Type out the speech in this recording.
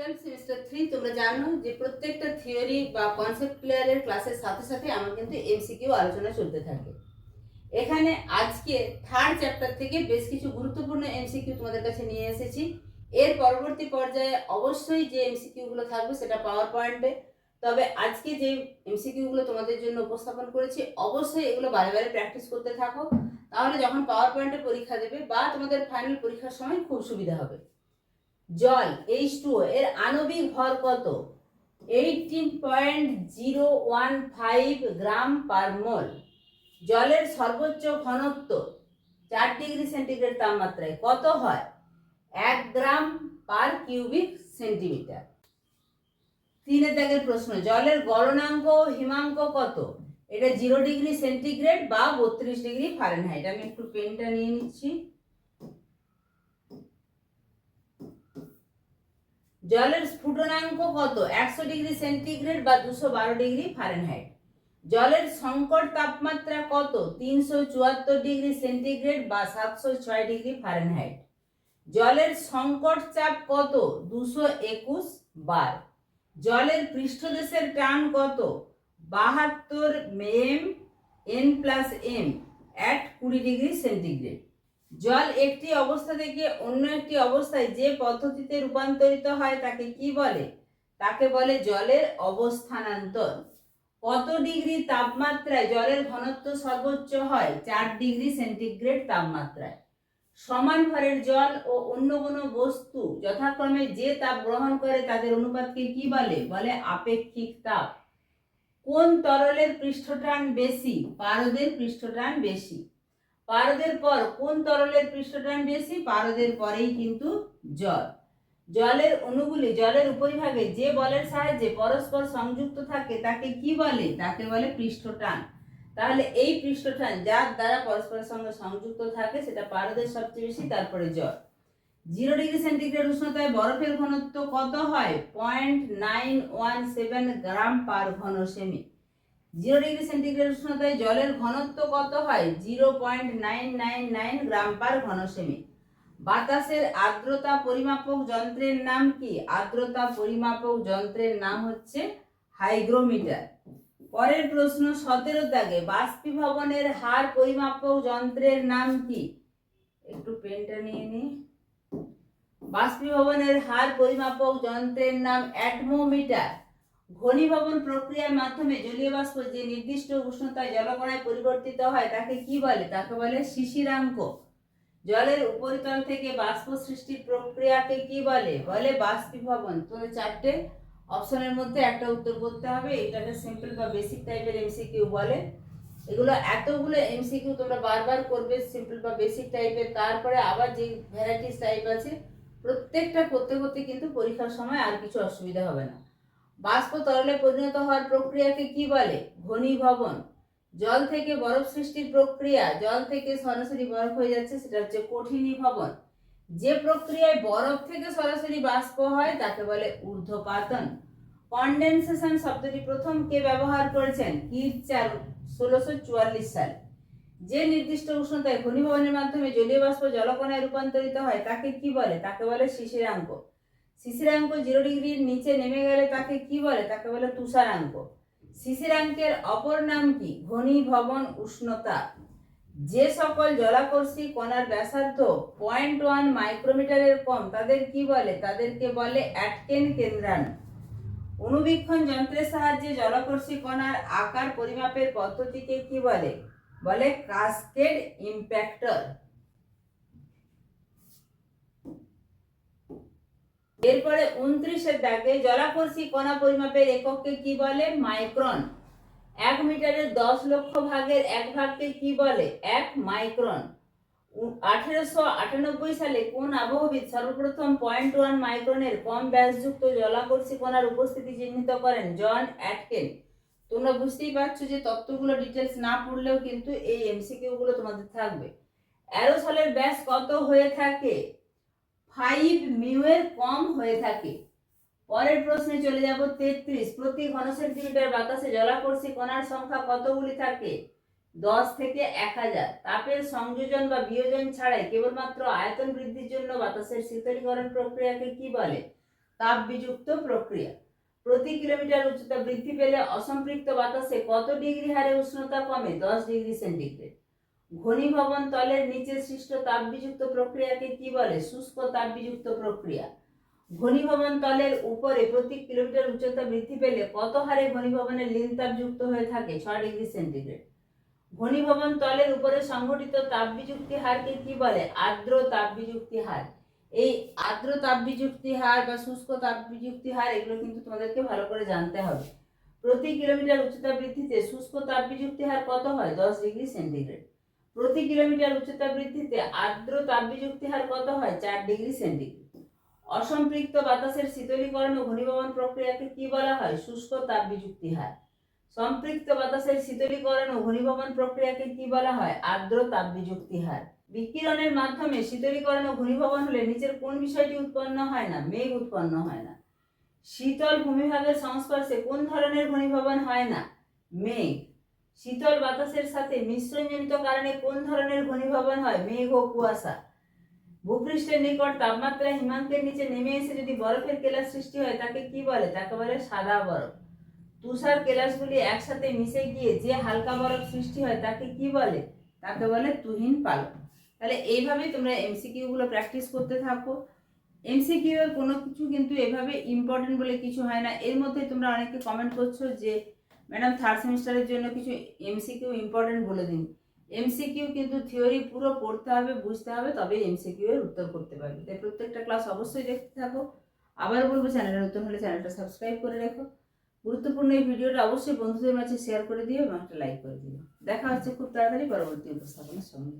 Twelve semester 3 তোমরা জানো যে প্রত্যেকটা থিওরি বা কনসেপ্ট ক্লিয়ারের ক্লাসের সাথে সাথে আমার কিন্তু এমসিকিউ আলোচনা চলতে থাকে। এখানে আজকে থার্ড চ্যাপ্টার থেকে বেশ কিছু গুরুত্বপূর্ণ এমসিকিউ তোমাদের কাছে নিয়ে এসেছি। এর পরবর্তী পর্যায়ে অবশ্যই যে এমসিকিউগুলো থাকবে সেটা পাওয়ার পয়েন্টে। তবে আজকে যে এমসিকিউগুলো তোমাদের জন্য উপস্থাপন করেছি অবশ্যই এগুলো বারে বারে প্র্যাকটিস করতে থাকো, তাহলে যখন পাওয়ার পয়েন্টে পরীক্ষা দেবে বা তোমাদের ফাইনাল পরীক্ষার সময় খুব সুবিধা হবে। জল H2O এর আণবিক ভর কত? 18.015 গ্রাম পার মোল। জলের সর্বোচ্চ ঘনত্ব 4 ডিগ্রি সেন্টিগ্রেড তাপমাত্রায় কত হয়? 1 গ্রাম পার কিউবিক সেন্টিমিটার। 3 দাগের প্রশ্ন, জলের গলনাঙ্ক ও হিমাঙ্ক কত? এটা 0 ডিগ্রি সেন্টিগ্রেড বা 32 ডিগ্রি ফারেনহাইট। আমি একটু পেনটা নিয়ে নিচ্ছি। জলের স্ফুটনাঙ্ক কত? 100 ডিগ্রি সেন্টিগ্রেড বা 212 ডিগ্রি ফারেনহাইট। জলের সংকট তাপমাত্রা কত? 374 ডিগ্রি সেন্টিগ্রেড বা 706 ডিগ্রি ফারেনহাইট। জলের সংকট চাপ কত? 221 বার। জলের পৃষ্ঠদেশের টান কত? 72 m n+m at 20 degree centigrade. জল একটি অবস্থা থেকে অন্য একটি অবস্থায় যে পদ্ধতিতে রূপান্তরিত হয় তাকে কি বলে? তাকে বলে জলের অবস্থানান্তর। কত ডিগ্রি তাপমাত্রায় জলের ঘনত্ব সর্বোচ্চ হয়? 4 ডিগ্রি সেন্টিগ্রেড তাপমাত্রায়। সমান ভরের জল ও অন্য কোনো বস্তু যথাক্রমে যে তাপ গ্রহণ করে তাদের অনুপাতকে কি বলে? বলে আপেক্ষিক তাপ। কোন তরলের পৃষ্ঠটান বেশি? পারদের পৃষ্ঠটান বেশি। পারদের পর কোন তরলের পৃষ্ঠটান বেশি? পারদের পরেই কিন্তু জল। জলের অণুগুলি জলের উপরিভাগে যে বলের সাহায্যে পরস্পর সংযুক্ত থাকে তাকে কি বলে? তাকে বলে পৃষ্ঠটান। তাহলে এই পৃষ্ঠটান যার দ্বারা পরস্পরের সঙ্গে সংযুক্ত থাকে সেটা পারদের সবচেয়ে বেশি, তারপরে জল। 0 ডিগ্রি সেন্টিগ্রেড উষ্ণতায় বরফের ঘনত্ব কত হয়? 0.917 গ্রাম পার ঘন সেমি। 0 ডিগ্রি সেন্টিগ্রেড উষ্ণতায় জলের ঘনত্ব কত হয়? 0.999 গ্রাম পার ঘন সেমি। বাতাসের আর্দ্রতা পরিমাপক যন্ত্রের নাম কি? আর্দ্রতা পরিমাপক যন্ত্রের নাম হচ্ছে হাইগ্রোমিটার। পরের প্রশ্ন 17 দাগে, বাষ্পীভবনের হার পরিমাপক যন্ত্রের নাম কি? একটু পেনটা নিয়ে নি। বাষ্পীভবনের হার পরিমাপক যন্ত্রের নাম অ্যাটমোমিটার। ঘনীভবন প্রক্রিয়ার মাধ্যমে জলীয় বাষ্প যে নির্দিষ্ট উষ্ণতায় জলকণায় পরিবর্তিত হয় তাকে কি বলে? তাকে বলে শিশিরাঙ্ক। জলের উপরিতল থেকে বাষ্প সৃষ্টির প্রক্রিয়াকে কি বলে? বলে বাষ্পীভবন। তো 4টে অপশনের মধ্যে একটা উত্তর করতে হবে। এটাকে সিম্পল বা বেসিক টাইপের এমসিকিউ বলে। এগুলো এতগুলো এমসিকিউ তোমরা বারবার করবে সিম্পল বা বেসিক টাইপের, তারপরে আবার যে ভ্যারাইটিস টাইপ আছে প্রত্যেকটা করতে করতে কিন্তু পরীক্ষার সময় আর কিছু অসুবিধা হবে না। বাষ্প তরলে পরিণত হওয়ার প্রক্রিয়াকে কি বলে? ঘনীভবন। জল থেকে বরফ সৃষ্টির প্রক্রিয়া, জল থেকে সরাসরি বরফ হয়ে যাচ্ছে, সেটা হচ্ছে কঠিনীভবন। যে প্রক্রিয়ায় বরফ থেকে সরাসরি বাষ্প হয় তাকে বলে ঊর্ধ্বপাতন। কনডেনসেশন শব্দটি প্রথম কে ব্যবহার করেছেন? কির্চার 1644 সালে। যে নির্দিষ্ট উষ্ণতায় ঘনীভবনের মাধ্যমে জলীয় বাষ্প জলকণায় রূপান্তরিত হয় তাকে কি বলে? তাকে বলে শিশিরাঙ্ক। শিশিরাঙ্ক 0 ডিগ্রির নিচে নেমে গেলে তাকে কি বলে? তাকে বলে তুষারাঙ্ক। শিশিরাঙ্কের অপর নাম কি? ঘনীভবন উষ্ণতা। যে সকল জলাকর্ষী কণার ব্যাসার্ধ 0.1 মাইক্রোমিটারের কম তাদের কি বলে? তাদেরকে বলে অ্যাটকেন কেন্দ্রাণু। অণুবীক্ষণ যন্ত্রের সাহায্যে জলাকর্ষী কণার আকার পরিমাপের পদ্ধতিকে কি বলে? বলে কাসকেড ইম্প্যাক্টর। এরপরে 29 দাগে, জলাকর্ষী কণা পরিমাপের এককে কি বলে? মাইক্রন। 1 মিটারের 10 লক্ষ ভাগের 1 ভাগকে কি বলে? 1 মাইক্রন। 1898 সালে কোন আবহবিদ সর্বপ্রথম 0.1 মাইক্রনের কম ব্যাসযুক্ত জলাকর্ষী কণার উপস্থিতি চিহ্নিত করেন? জন অ্যাটকেন। তোমরা বুঝতেই পারছো যে তত্ত্বগুলো ডিটেলস না পড়লেও কিন্তু এই এমসিকিউ গুলো তোমাদের থাকবে। অ্যারোসলের ব্যাস কত হয়ে থাকে? 5 মিউ এর কম হয়ে থাকে। পরের প্রশ্নে চলে যাব 33। প্রতি ঘন সেন্টিমিটার বাতাসে জলাকর্ষী কণার সংখ্যা কতগুলি থাকে? 10 থেকে 1000। তাপের সংযোজন বা বিয়োজন ছাড়াই কেবলমাত্র আয়তন বৃদ্ধির জন্য বাতাসের শীতলীকরণ প্রক্রিয়াকে কি বলে? তাপবিযুক্ত প্রক্রিয়া। প্রতি কিলোমিটার উচ্চতা বৃদ্ধি পেলে অসম্পৃক্ত বাতাসে কত ডিগ্রি হারে উষ্ণতা কমে? 10 ডিগ্রি সেন্টিগ্রেড। ঘনীভবন তলের নিচে সৃষ্ট তাপবিযুক্ত প্রক্রিয়াকে কি বলে? শুষ্ক তাপবিযুক্ত প্রক্রিয়া। ঘনীভবন তলের উপরে প্রতি কিলোমিটার উচ্চতা বৃদ্ধি পেলে কত হারে ঘনীভবনের লীন তাপ যুক্ত হয়ে থাকে? 6 ডিগ্রি সেন্টিগ্রেড। ঘনীভবন তলের উপরে সংঘটিত তাপবিযুক্তি হারকে কি বলে? আর্দ্র তাপবিযুক্তি হার। এই আর্দ্র তাপবিযুক্তি হার বা শুষ্ক তাপবিযুক্তি হার এগুলো কিন্তু তোমাদেরকে ভালো করে জানতে হবে। প্রতি কিলোমিটার উচ্চতা বৃদ্ধিতে শুষ্ক তাপবিযুক্তি হার কত হয়? 10 ডিগ্রি সেন্টিগ্রেড। প্রতি কিলোমিটার উচ্চতা বৃদ্ধিতে আর্দ্র তাপবিযুক্তি হার কত হয়? 4 ডিগ্রি সেন্টিগ্রেড। অসম্পৃক্ত বাতাসের শীতলীকরণ ও ঘনীভবন প্রক্রিয়াকে কি বলা হয়? শুষ্ক তাপবিযুক্তি হার। সম্পৃক্ত বাতাসের শীতলীকরণ ও ঘনীভবন প্রক্রিয়াকে কি বলা হয়? আর্দ্র তাপবিযুক্তি হার। বিকিরণের মাধ্যমে শীতলীকরণ ও ঘনীভবন হলে নিচের কোন বিষয়টি উৎপন্ন হয় না? মেঘ উৎপন্ন হয় না। শীতল ভূমিভাগের সংস্পর্শে কোন ধরনের ঘনীভবন হয় না? মেঘ। শীতল বাতাসের সাথে মিশ্রণজনিত কারণে কোন ধরনের ঘনীভবন হয়? মেঘ ও কুয়াশা। ভূপৃষ্ঠের নিকট তাপমাত্রা হিমাঙ্কের নিচে নেমে এসে যদি বরফের কেলাস সৃষ্টি হয় তাকে কি বলে? তাকে বলে সাদা বরফ। তুষার কেলাসগুলি একসাথে মিশে গিয়ে যে হালকা বরফ সৃষ্টি হয় তাকে কি বলে? তাকে বলে তুহিন পালক। তাহলে এইভাবেই তোমরা এমসিকিউ গুলো প্র্যাকটিস করতে থাকো। এমসিকিউ এর কোনো কিছু কিন্তু এভাবে ইম্পর্টেন্ট বলে কিছু হয় না। এর মধ্যে তোমরা অনেকে কমেন্ট করছো যে ম্যাডাম থার্ড সেমিস্টারের জন্য কিছু এমসিকিউ ইম্পর্টেন্ট বলে দিন। এমসিকিউ কিন্তু থিওরি পুরো পড়তে হবে, বুঝতে হবে, তবে এমসিকিউ এর উত্তর করতে পারবে। তাই প্রত্যেকটা ক্লাস অবশ্যই দেখতে থাকো। আবার বলবো, চ্যানেলটা নতুন হলে চ্যানেলটা সাবস্ক্রাইব করে রেখো। গুরুত্বপূর্ণ এই ভিডিওটা অবশ্যই বন্ধুদের মাঝে শেয়ার করে দিও এবং একটা লাইক করে দিও। দেখা হচ্ছে খুব তাড়াতাড়ি পরবর্তী উপস্থাপনার সঙ্গে।